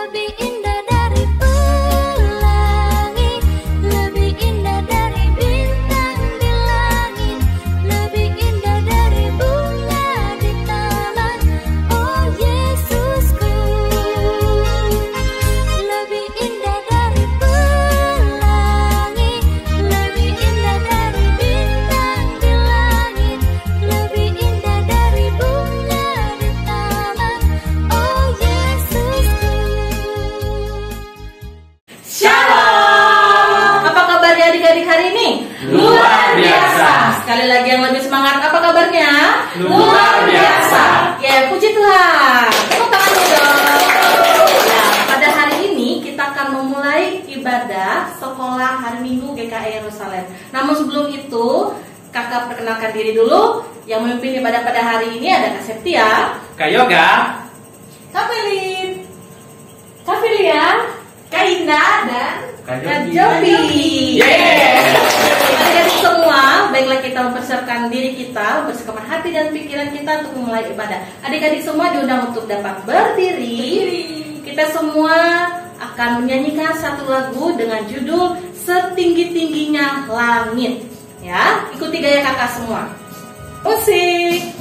lebih indah dari pelangi, lebih indah dari bintang di langit, lebih indah dari bunga di taman. Oh Yesusku, lebih indah dari pelangi, lebih indah dari bintang di langit, lebih indah dari bunga di taman. Oh Yesusku. Shalom. Apa kabarnya adik-adik hari ini? Luar biasa. Sekali lagi yang lebih semangat, apa kabarnya? Luar biasa. Ya, puji Tuhan. Tepuk tangannya dong. Ya, pada hari ini kita akan memulai ibadah sekolah hari Minggu GKI Yerusalem. Namun sebelum itu, kakak perkenalkan diri dulu. Yang memimpin ibadah pada hari ini ada Kak Septia, Kak Yoga, Kak Felin, Kak Filia, Kak Indah, dan Kak Kak Jopi. Jopi. Yeay. Adik-adik semua, baiklah kita mempersiapkan diri kita, mempersiapkan hati dan pikiran kita untuk memulai ibadah. Adik-adik semua diundang untuk dapat berdiri. Kita semua akan menyanyikan satu lagu dengan judul Setinggi-tingginya Langit. Ya, ikuti gaya kakak semua. Musik.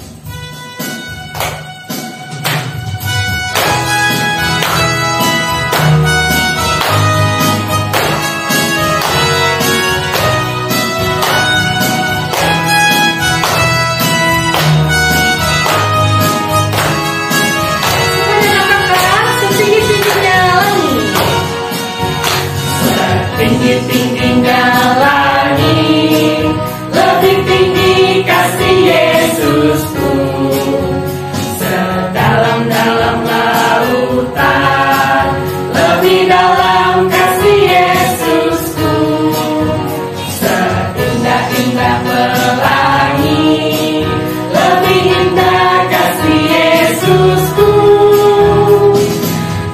Tinggi-tingginya langit, lebih tinggi kasih Yesusku. Sedalam-dalam lautan, lebih dalam kasih Yesusku. Seindah-indah pelangi, lebih indah kasih Yesusku.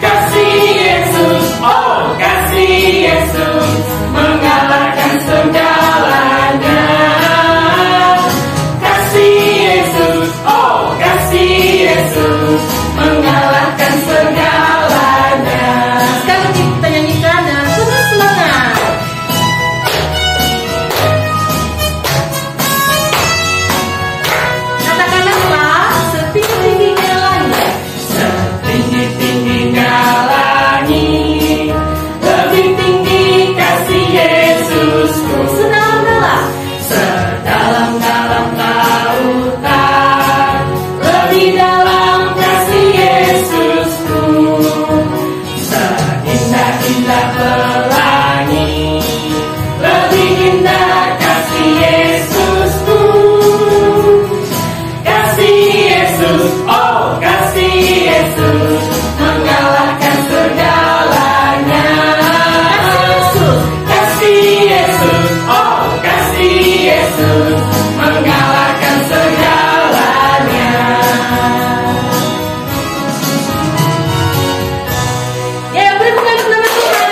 Kasih Yesus, oh kasih Yesus, mengalahkan segalanya. Kasih Yesus, oh kasih Yesus, mengalahkan segalanya. Sekarang kita nyanyikan dengan penuh semangat. Katakan apa? Setinggi-tingginya langit. Setinggi-tingginya langit, lebih tinggi kasih Yesusku. Sedalam-dalam. Sedalam-dalam lautan, lebih dalam kasih Yesusku. Seindah-indah pelangi, lebih indah kasih Yesusku. Kasih Yesus, oh kasih Yesus, mengalahkan segalanya. Kasih Yesus, oh kasih Yesus, mengalahkan segalanya. Ya, beri tepuk tangan nama Tuhan.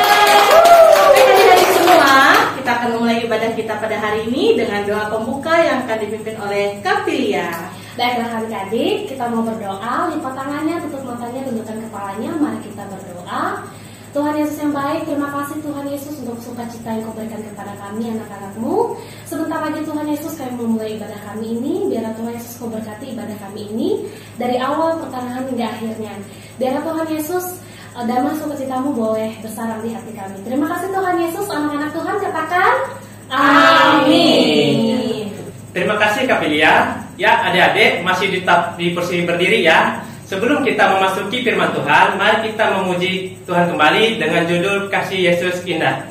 Baik, adik-adik semua, kita akan memulai ibadah kita pada hari ini dengan doa pembuka yang akan dipimpin oleh Kak Filia. Baiklah adik-adik, kita mau berdoa. Lipat tangannya, tutup matanya, tundukkan kepalanya. Mari kita berdoa. Tuhan Yesus yang baik, terima kasih Tuhan Yesus untuk sukacita yang Kau berikan kepada kami anak-anak-Mu. Sebentar lagi Tuhan Yesus kami memulai ibadah kami ini. Biarlah Tuhan Yesus Kau berkati ibadah kami ini dari awal pertengahan hingga akhirnya. Biarlah Tuhan Yesus damai sukacita-Mu boleh bersarang di hati kami. Terima kasih Tuhan Yesus. Anak-anak Tuhan katakan amin. Terima kasih Kak Filia. Ya adik-adik masih tetap di posisi berdiri ya. Sebelum kita memasuki firman Tuhan, mari kita memuji Tuhan kembali dengan judul Kasih Yesus Indah.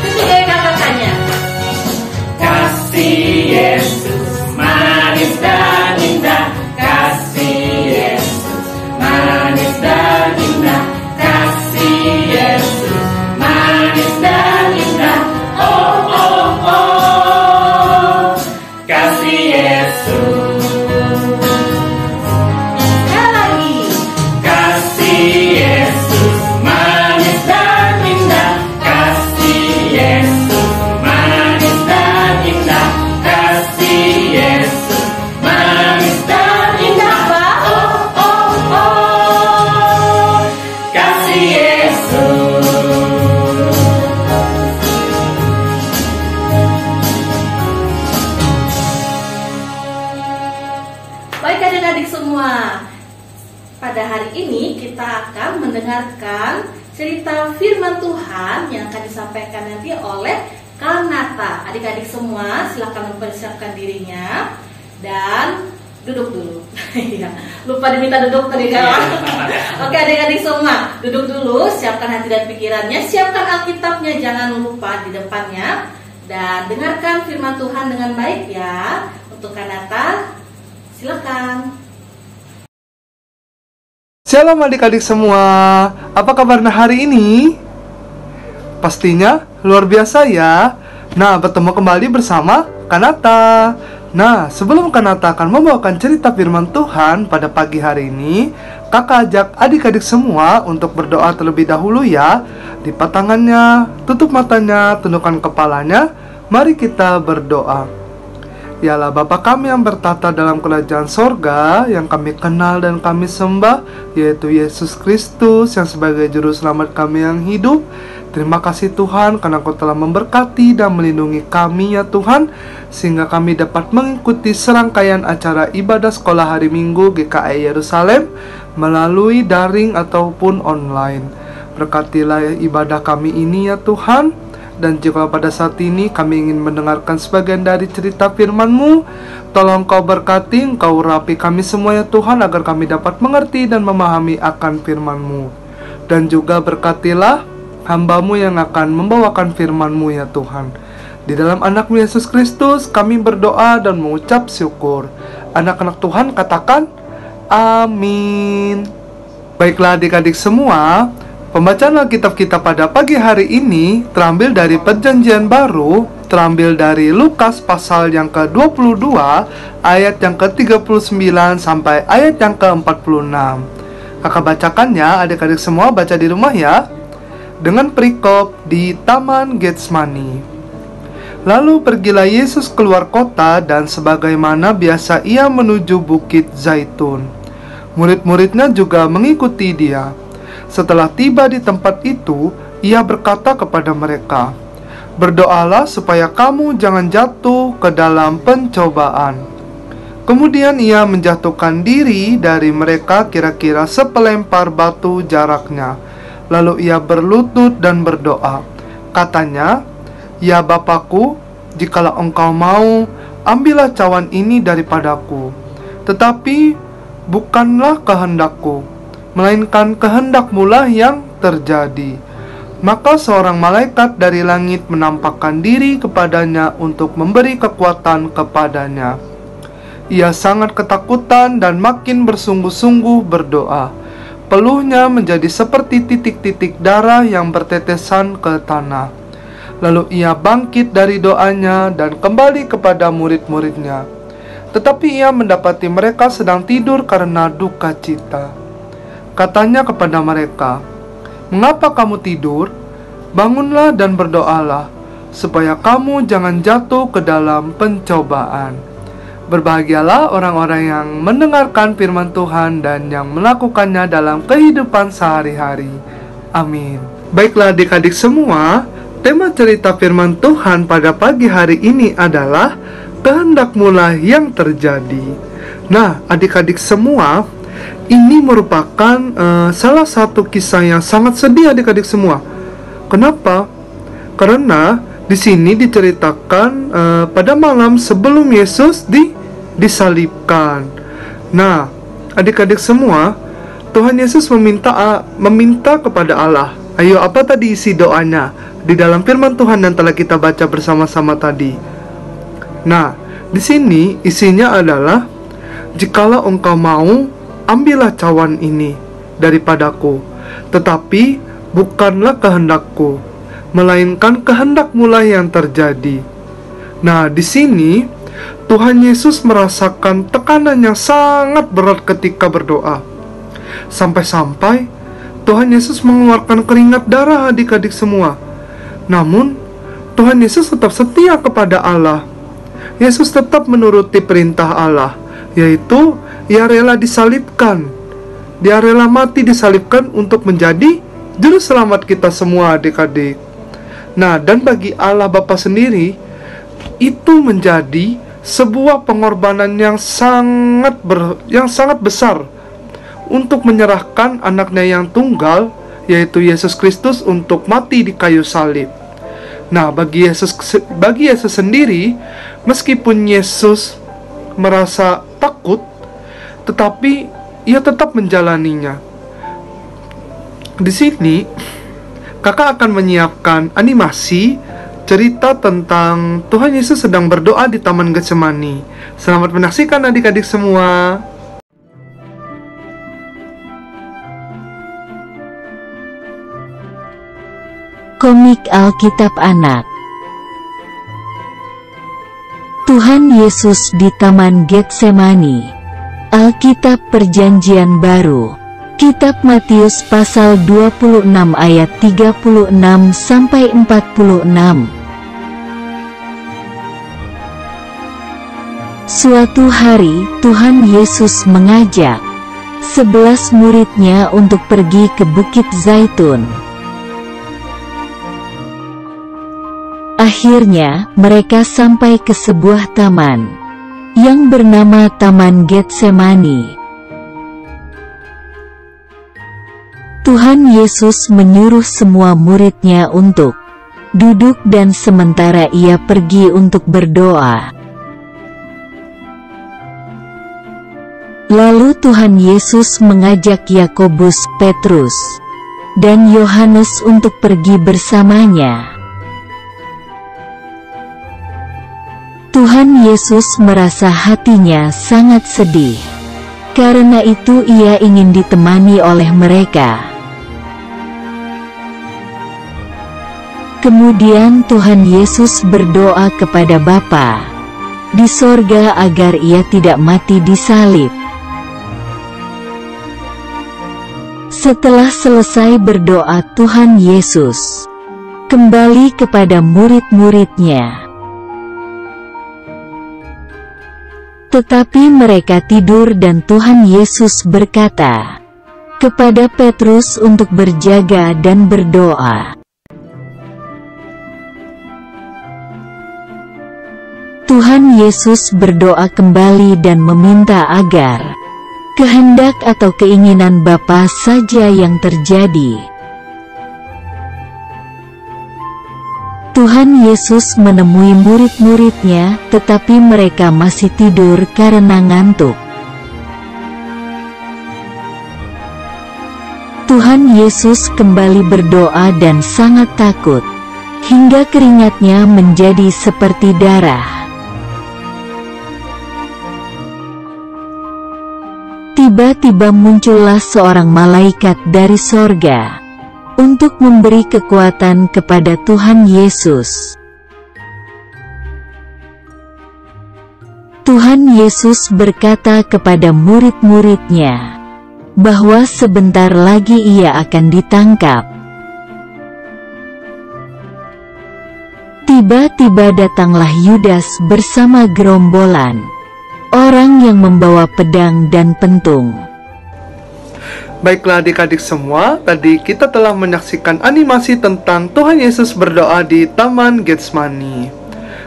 Ikuti gaya kakaknya. Kasih Yesus manis dan indah. Kasih Yesus manis dan indah. Kasih Baik adik-adik semua, pada hari ini kita akan mendengarkan cerita firman Tuhan yang akan disampaikan nanti oleh Kanata. Adik-adik semua silakan mempersiapkan dirinya dan duduk dulu. Lupa diminta duduk tadi kan? Oke adik-adik semua, duduk dulu, siapkan hati dan pikirannya, siapkan Alkitabnya, jangan lupa di depannya, dan dengarkan firman Tuhan dengan baik ya. Untuk Kanata, silakan. Shalom adik-adik semua, apa kabarnya hari ini? Pastinya luar biasa ya. Nah, bertemu kembali bersama Kanata. Nah, sebelum Kanata akan membawakan cerita firman Tuhan pada pagi hari ini, kakak ajak adik-adik semua untuk berdoa terlebih dahulu ya. Lipat tangannya, tutup matanya, tundukkan kepalanya. Mari kita berdoa. Yalah Bapa kami yang bertata dalam kerajaan sorga, yang kami kenal dan kami sembah, yaitu Yesus Kristus yang sebagai juru selamat kami yang hidup. Terima kasih Tuhan karena Kau telah memberkati dan melindungi kami ya Tuhan, sehingga kami dapat mengikuti serangkaian acara ibadah sekolah hari Minggu GKI Yerusalem melalui daring ataupun online. Berkatilah ibadah kami ini ya Tuhan. Dan jika pada saat ini kami ingin mendengarkan sebagian dari cerita firman-Mu, tolong Kau berkati, Kau urapi kami semua ya Tuhan, agar kami dapat mengerti dan memahami akan firman-Mu. Dan juga berkatilah hamba-Mu yang akan membawakan firman-Mu ya Tuhan. Di dalam anak-Mu Yesus Kristus kami berdoa dan mengucap syukur. Anak-anak Tuhan katakan amin. Baiklah adik-adik semua, pembacaan Alkitab kita pada pagi hari ini terambil dari Perjanjian Baru, terambil dari Lukas pasal yang ke-22 ayat yang ke-39 sampai ayat yang ke-46. Kakak bacakannya, adik-adik semua baca di rumah ya. Dengan perikop di Taman Getsemani. Lalu pergilah Yesus keluar kota dan sebagaimana biasa ia menuju Bukit Zaitun. Murid-muridnya juga mengikuti dia. Setelah tiba di tempat itu, ia berkata kepada mereka, "Berdoalah supaya kamu jangan jatuh ke dalam pencobaan." Kemudian ia menjatuhkan diri dari mereka kira-kira sepelempar batu jaraknya. Lalu ia berlutut dan berdoa. Katanya, "Ya Bapakku, jikalau Engkau mau, ambillah cawan ini daripadaku. Tetapi bukanlah kehendakku, melainkan kehendak-Mu lah yang terjadi." Maka seorang malaikat dari langit menampakkan diri kepadanya untuk memberi kekuatan kepadanya. Ia sangat ketakutan dan makin bersungguh-sungguh berdoa. Peluhnya menjadi seperti titik-titik darah yang bertetesan ke tanah. Lalu ia bangkit dari doanya dan kembali kepada murid-muridnya. Tetapi ia mendapati mereka sedang tidur karena duka cita. Katanya kepada mereka, "Mengapa kamu tidur? Bangunlah dan berdoalah, supaya kamu jangan jatuh ke dalam pencobaan." Berbahagialah orang-orang yang mendengarkan firman Tuhan dan yang melakukannya dalam kehidupan sehari-hari. Amin. Baiklah adik-adik semua, tema cerita firman Tuhan pada pagi hari ini adalah kehendak-Mu lah yang terjadi. Nah, adik-adik semua, ini merupakan salah satu kisah yang sangat sedih adik-adik semua. Kenapa? Karena di sini diceritakan pada malam sebelum Yesus disalibkan. Nah, adik-adik semua, Tuhan Yesus meminta kepada Allah. Ayo, apa tadi isi doanya di dalam firman Tuhan yang telah kita baca bersama-sama tadi? Nah, di sini isinya adalah, "Jikalau Engkau mau, ambillah cawan ini daripadaku, tetapi bukanlah kehendakku, melainkan kehendak-Mu lah yang terjadi." Nah, di sini Tuhan Yesus merasakan tekanan yang sangat berat ketika berdoa. Sampai-sampai Tuhan Yesus mengeluarkan keringat darah adik-adik semua. Namun, Tuhan Yesus tetap setia kepada Allah. Yesus tetap menuruti perintah Allah, yaitu ia rela disalibkan. Dia rela mati disalibkan untuk menjadi juru selamat kita semua adik-adik. Nah, dan bagi Allah Bapa sendiri, itu menjadi sebuah pengorbanan yang sangat besar untuk menyerahkan anaknya yang tunggal, yaitu Yesus Kristus, untuk mati di kayu salib. Nah, bagi Yesus sendiri, meskipun Yesus merasa takut, tetapi ia tetap menjalaninya. Di sini, kakak akan menyiapkan animasi cerita tentang Tuhan Yesus sedang berdoa di Taman Getsemani. Selamat menyaksikan adik-adik semua. Komik Alkitab Anak. Tuhan Yesus di Taman Getsemani. Alkitab Perjanjian Baru. Kitab Matius pasal 26 ayat 36 sampai 46. Suatu hari Tuhan Yesus mengajak 11 muridnya untuk pergi ke Bukit Zaitun. Akhirnya, mereka sampai ke sebuah taman yang bernama Taman Getsemani. Tuhan Yesus menyuruh semua muridnya untuk duduk dan sementara ia pergi untuk berdoa. Lalu Tuhan Yesus mengajak Yakobus, Petrus, dan Yohanes untuk pergi bersamanya. Tuhan Yesus merasa hatinya sangat sedih. Karena itu ia ingin ditemani oleh mereka. Kemudian Tuhan Yesus berdoa kepada Bapa di sorga agar ia tidak mati disalib. Setelah selesai berdoa, Tuhan Yesus kembali kepada murid-muridnya. Tetapi mereka tidur dan Tuhan Yesus berkata kepada Petrus untuk berjaga dan berdoa. Tuhan Yesus berdoa kembali dan meminta agar kehendak atau keinginan Bapa saja yang terjadi. Tuhan Yesus menemui murid-muridnya, tetapi mereka masih tidur karena ngantuk. Tuhan Yesus kembali berdoa dan sangat takut, hingga keringatnya menjadi seperti darah. Tiba-tiba muncullah seorang malaikat dari sorga untuk memberi kekuatan kepada Tuhan Yesus. Tuhan Yesus berkata kepada murid-muridnya bahwa sebentar lagi ia akan ditangkap. Tiba-tiba datanglah Yudas bersama gerombolan orang yang membawa pedang dan pentung. Baiklah adik-adik semua, tadi kita telah menyaksikan animasi tentang Tuhan Yesus berdoa di Taman Getsemani.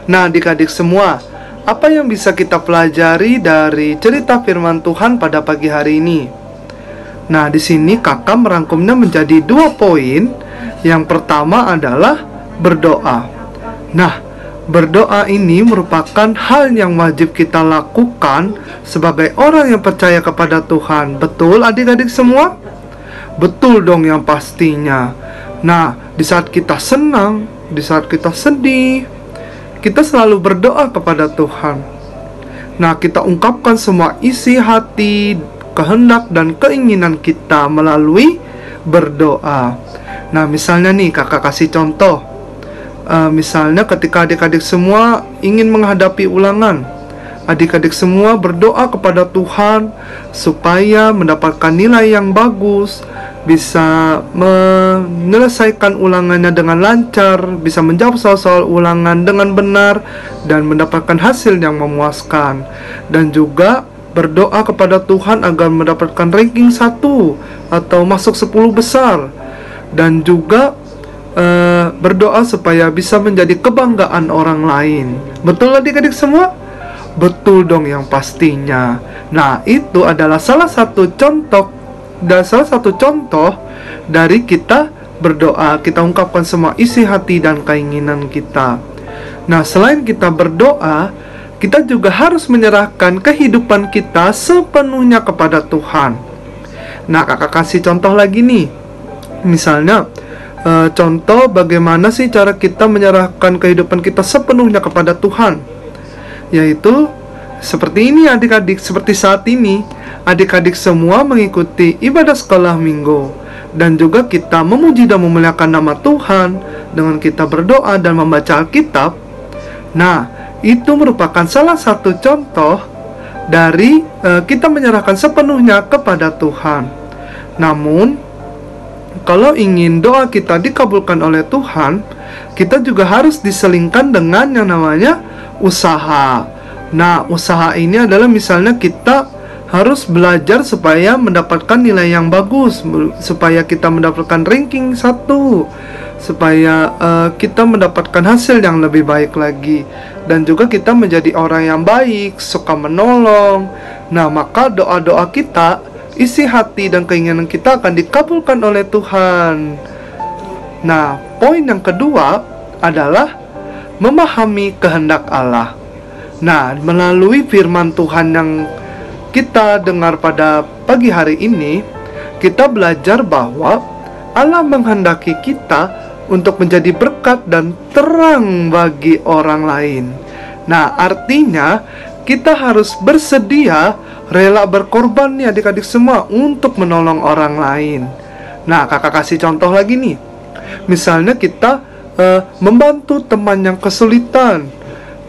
Nah adik-adik semua, apa yang bisa kita pelajari dari cerita firman Tuhan pada pagi hari ini? Nah di sini kakak merangkumnya menjadi 2 poin. Yang pertama adalah berdoa. Nah berdoa ini merupakan hal yang wajib kita lakukan sebagai orang yang percaya kepada Tuhan. Betul adik-adik semua? Betul dong yang pastinya. Nah, di saat kita senang, di saat kita sedih, kita selalu berdoa kepada Tuhan. Nah, kita ungkapkan semua isi hati, kehendak dan keinginan kita melalui berdoa. Nah, misalnya nih kakak kasih contoh. Misalnya ketika adik-adik semua ingin menghadapi ulangan, adik-adik semua berdoa kepada Tuhan supaya mendapatkan nilai yang bagus, bisa menyelesaikan ulangannya dengan lancar, bisa menjawab soal-soal ulangan dengan benar, dan mendapatkan hasil yang memuaskan. Dan juga berdoa kepada Tuhan agar mendapatkan ranking 1 atau masuk 10 besar. Dan juga berdoa supaya bisa menjadi kebanggaan orang lain. Betul adik-adik semua? Betul dong yang pastinya. Nah, itu adalah salah satu contoh dari kita berdoa. Kita ungkapkan semua isi hati dan keinginan kita. Nah, selain kita berdoa, kita juga harus menyerahkan kehidupan kita sepenuhnya kepada Tuhan. Nah, kakak kasih contoh lagi nih. Misalnya, contoh bagaimana sih cara kita menyerahkan kehidupan kita sepenuhnya kepada Tuhan. Yaitu seperti ini adik-adik, seperti saat ini adik-adik semua mengikuti ibadah sekolah minggu, dan juga kita memuji dan memuliakan nama Tuhan dengan kita berdoa dan membaca Alkitab. Nah, itu merupakan salah satu contoh dari kita menyerahkan sepenuhnya kepada Tuhan. Namun, kalau ingin doa kita dikabulkan oleh Tuhan, kita juga harus diselingkan dengan yang namanya usaha. Nah, usaha ini adalah misalnya kita harus belajar supaya mendapatkan nilai yang bagus, supaya kita mendapatkan ranking 1, supaya kita mendapatkan hasil yang lebih baik lagi, dan juga kita menjadi orang yang baik, suka menolong. Nah, maka doa-doa kita, isi hati dan keinginan kita akan dikabulkan oleh Tuhan. Nah, poin yang kedua adalah memahami kehendak Allah. Nah, melalui firman Tuhan yang kita dengar pada pagi hari ini, kita belajar bahwa Allah menghendaki kita untuk menjadi berkat dan terang bagi orang lain. Nah, artinya kita harus bersedia, rela berkorban nih adik-adik semua untuk menolong orang lain. Nah, kakak kasih contoh lagi nih. Misalnya kita membantu teman yang kesulitan,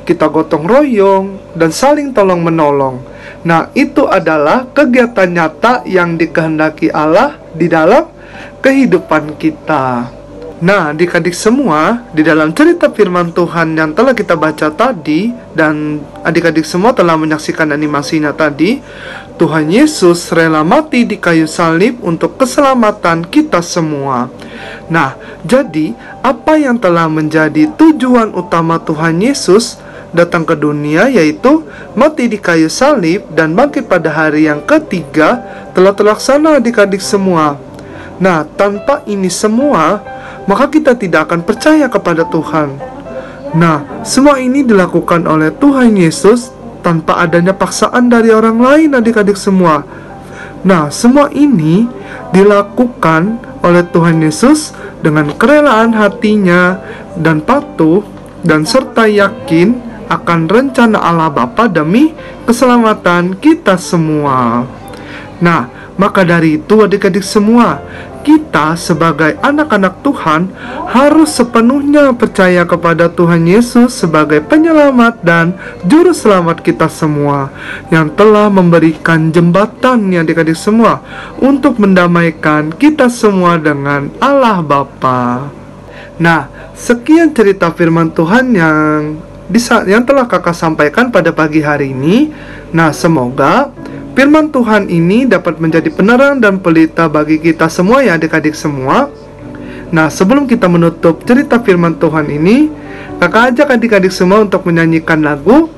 kita gotong royong dan saling tolong menolong. Nah, itu adalah kegiatan nyata yang dikehendaki Allah di dalam kehidupan kita. Nah, adik-adik semua, di dalam cerita firman Tuhan yang telah kita baca tadi, dan adik-adik semua telah menyaksikan animasinya tadi, Tuhan Yesus rela mati di kayu salib untuk keselamatan kita semua. Nah, jadi apa yang telah menjadi tujuan utama Tuhan Yesus datang ke dunia, yaitu mati di kayu salib dan bangkit pada hari yang ketiga, telah terlaksana adik-adik semua. Nah, tanpa ini semua, maka kita tidak akan percaya kepada Tuhan. Nah, semua ini dilakukan oleh Tuhan Yesus tanpa adanya paksaan dari orang lain adik-adik semua. Nah, semua ini dilakukan oleh Tuhan Yesus dengan kerelaan hatinya dan patuh dan serta yakin akan rencana Allah Bapa demi keselamatan kita semua. Nah, maka dari itu adik-adik semua, kita sebagai anak-anak Tuhan harus sepenuhnya percaya kepada Tuhan Yesus sebagai penyelamat dan juru selamat kita semua, yang telah memberikan jembatan ya adik-adik semua untuk mendamaikan kita semua dengan Allah Bapa. Nah, sekian cerita firman Tuhan yang telah kakak sampaikan pada pagi hari ini. Nah, semoga firman Tuhan ini dapat menjadi penerang dan pelita bagi kita semua ya adik-adik semua. Nah, sebelum kita menutup cerita firman Tuhan ini, kakak ajak adik-adik semua untuk menyanyikan lagu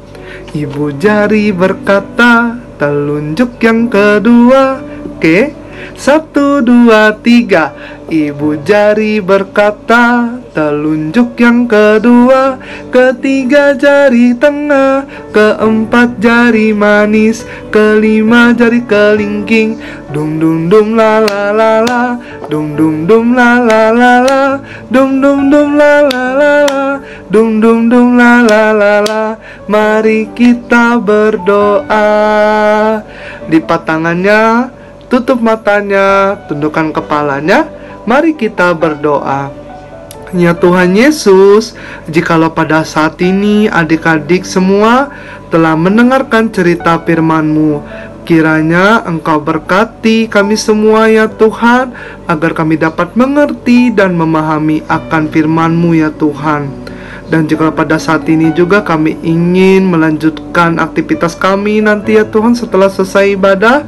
Ibu Jari Berkata, telunjuk yang kedua. Oke, 1, 2, 3. Ibu Jari berkata, telunjuk yang kedua, ketiga jari tengah, keempat jari manis, kelima jari kelingking. Dum dum dum la la la la, dum dum dum la la la la, dum dum dum la la la la, dum dum dum la la la la. Mari kita berdoa. Lipat tangannya, tutup matanya, tundukkan kepalanya. Mari kita berdoa. Ya Tuhan Yesus, jikalau pada saat ini adik-adik semua telah mendengarkan cerita firman-Mu, kiranya Engkau berkati kami semua ya Tuhan, agar kami dapat mengerti dan memahami akan firman-Mu ya Tuhan. Dan jika pada saat ini juga kami ingin melanjutkan aktivitas kami nanti ya Tuhan setelah selesai ibadah,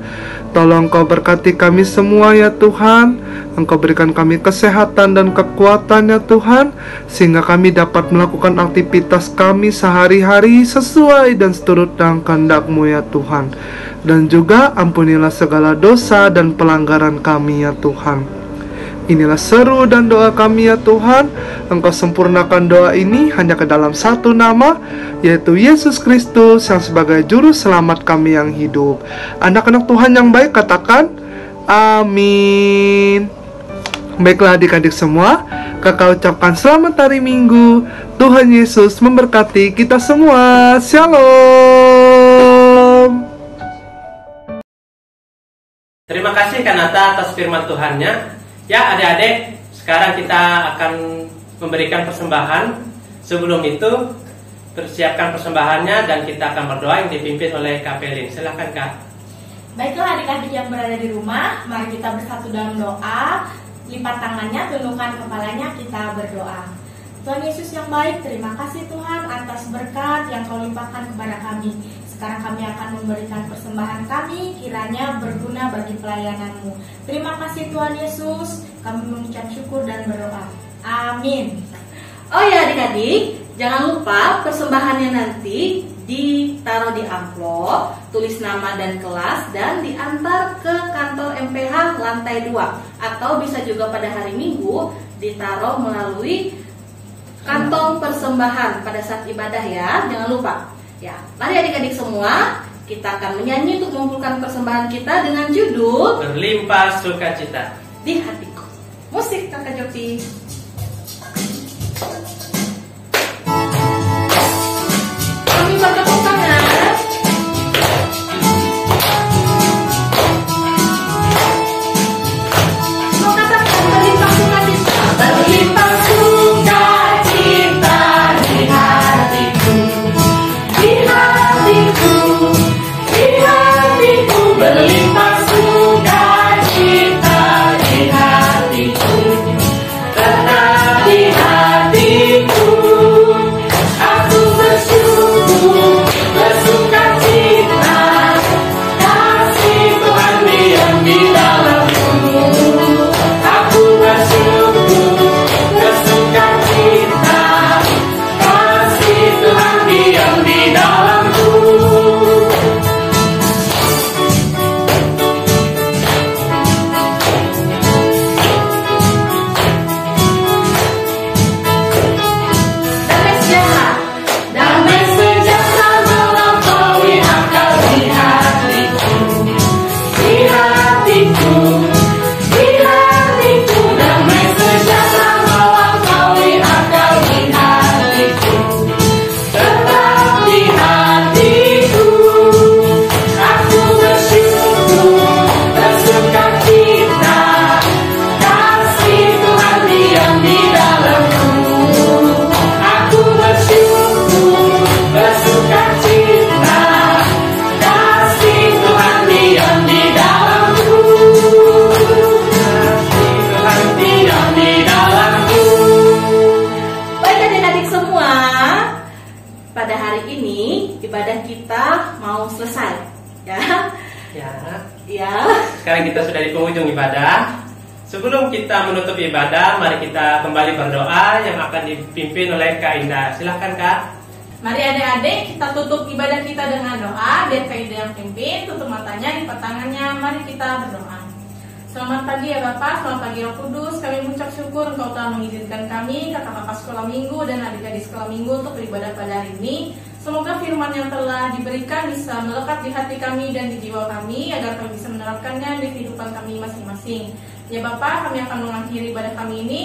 Tolong Engkau berkati kami semua ya Tuhan. Engkau berikan kami kesehatan dan kekuatan ya Tuhan, sehingga kami dapat melakukan aktivitas kami sehari-hari sesuai dan seturut dengan kehendak-Mu ya Tuhan. Dan juga ampunilah segala dosa dan pelanggaran kami ya Tuhan. Inilah seru dan doa kami ya Tuhan. Engkau sempurnakan doa ini hanya ke dalam satu nama, yaitu Yesus Kristus yang sebagai juru selamat kami yang hidup. Anak-anak Tuhan yang baik katakan amin. Baiklah adik-adik semua, kakak ucapkan selamat hari Minggu. Tuhan Yesus memberkati kita semua. Shalom. Terima kasih Kanata atas firman Tuhannya. Ya adik-adik, sekarang kita akan memberikan persembahan. Sebelum itu, persiapkan persembahannya dan kita akan berdoa yang dipimpin oleh Kak Pelin. Silakan Kak. Baiklah adik-adik yang berada di rumah, mari kita bersatu dalam doa. Lipat tangannya, tundukkan kepalanya, kita berdoa. Tuhan Yesus yang baik, terima kasih Tuhan atas berkat yang Kau limpahkan kepada kami. Sekarang kami akan memberikan persembahan kami, kiranya berguna bagi pelayanan-Mu. Terima kasih Tuhan Yesus, kami mengucap syukur dan berdoa. Amin. Oh ya adik-adik, jangan lupa persembahannya nanti ditaruh di amplop, tulis nama dan kelas, dan diantar ke kantor MPH lantai 2. Atau bisa juga pada hari Minggu ditaruh melalui kantong persembahan pada saat ibadah ya, jangan lupa. Ya, mari adik-adik semua, kita akan menyanyi untuk mengumpulkan persembahan kita dengan judul Berlimpah Sukacita Di Hatiku. Musik Kakak Joki. Kami bertepuk tangan. Mau katakan berlimpah sukacita. Berlimpah sukacita di hatiku. Di hatiku, di hatiku, berlimpah sukacita di hatiku, tetap di hatiku. Aku bersyukur, bersukacita, kasih Tuhan diam di dalamku. Aku bersyukur, bersukacita, kasih Tuhan diam di dalamku. Damai sejahtera melampaui akal di hatiku, di hatiku, di hatiku. Damai sejahtera melampaui akal di hatiku, tetap di hatiku. Aku bersyukur, bersukacita, kasih Tuhan diam di dalamku. Aku bersyukur, bersukacita, kasih Tuhan diam di dalamku. Kasih Tuhan diam di dalamku. Baik adik-adik semua, pada hari ini ibadah kita mau selesai, ya. Ya, sekarang kita sudah di penghujung ibadah. Sebelum kita menutup ibadah, mari kita kembali berdoa yang akan dipimpin oleh Kak Indah. Silahkan Kak. Mari adik-adik kita tutup ibadah kita dengan doa. Biar Kak Ida yang pimpin, tutup matanya, lipat tangannya. Mari kita berdoa. Selamat pagi ya Bapak, selamat pagi Roh Kudus. Kami mengucap syukur Engkau telah mengizinkan kami, kakak-kakak sekolah minggu dan adik-adik sekolah minggu untuk beribadah pada hari ini. Semoga firman yang telah diberikan bisa melekat di hati kami dan di jiwa kami, agar kami bisa menerapkannya di kehidupan kami masing-masing. Ya Bapak, kami akan mengakhiri ibadah kami ini.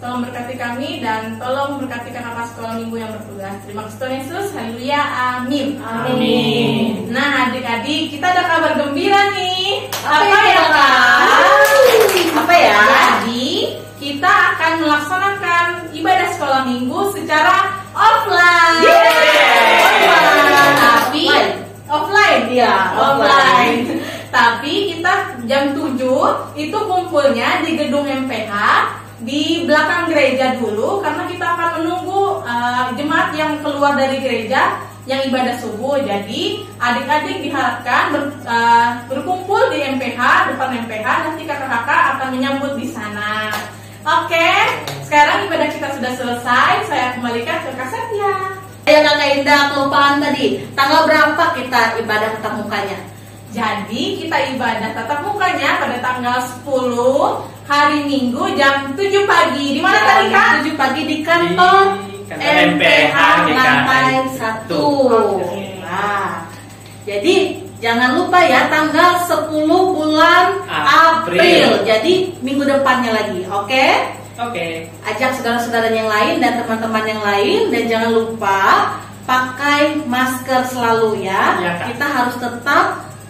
Tolong berkati kami dan tolong berkati kakak sekolah minggu yang bertugas. Terima kasih Tuhan Yesus, haleluya, amin. Amin. Nah adik-adik, kita ada kabar gembira nih. Apa ya, Kak? Apa ya? Jadi kita akan melaksanakan ibadah sekolah minggu secara offline. Tapi offline. Iya, Offline. Tapi kita jam 7 itu kumpulnya di gedung MPH di belakang gereja dulu, karena kita akan menunggu jemaat yang keluar dari gereja yang ibadah subuh. Jadi adik-adik diharapkan berkumpul di MPH kesempatan MPH, nanti kakak-kakak akan menyambut di sana. Oke, sekarang ibadah kita sudah selesai. Saya kembalikan ke Kak Setia. Ya Kakak Indah, kelupaan tadi. Tanggal berapa kita ibadah tatap mukanya? Jadi kita ibadah tatap mukanya pada tanggal 10 hari Minggu jam 7 pagi. Di mana tadi Kak? 7 pagi di kantor MPH lantai 1. Oke. Nah, jadi jangan lupa ya tanggal 10 bulan April. Jadi minggu depannya lagi, oke? Oke. Ajak saudara-saudara yang lain dan teman-teman yang lain, dan jangan lupa pakai masker selalu ya. Iya, Kak. Kita harus tetap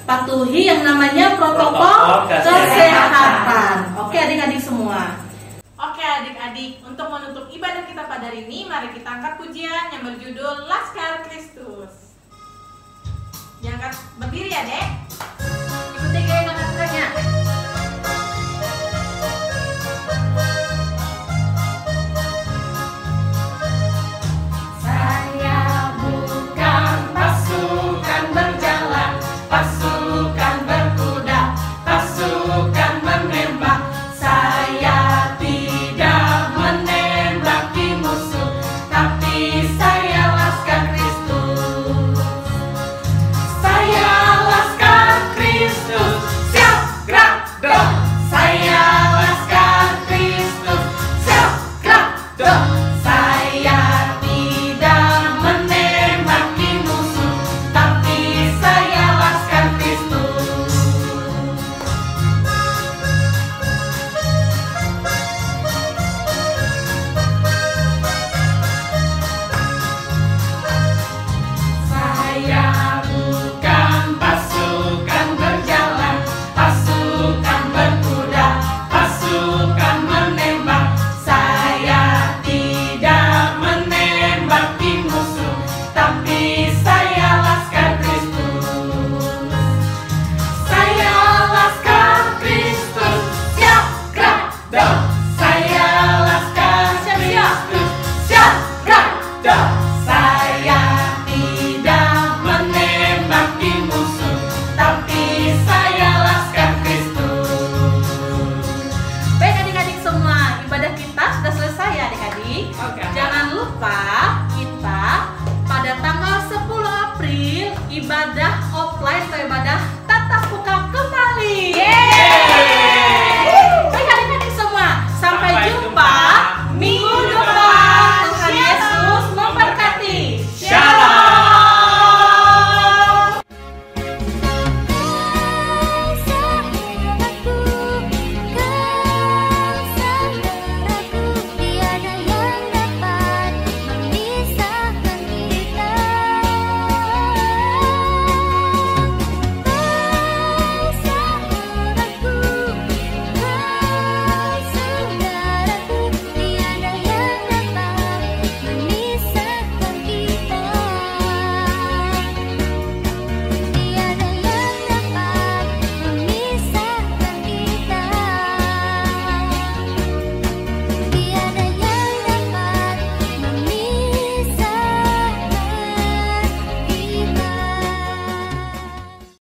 patuhi yang namanya protokol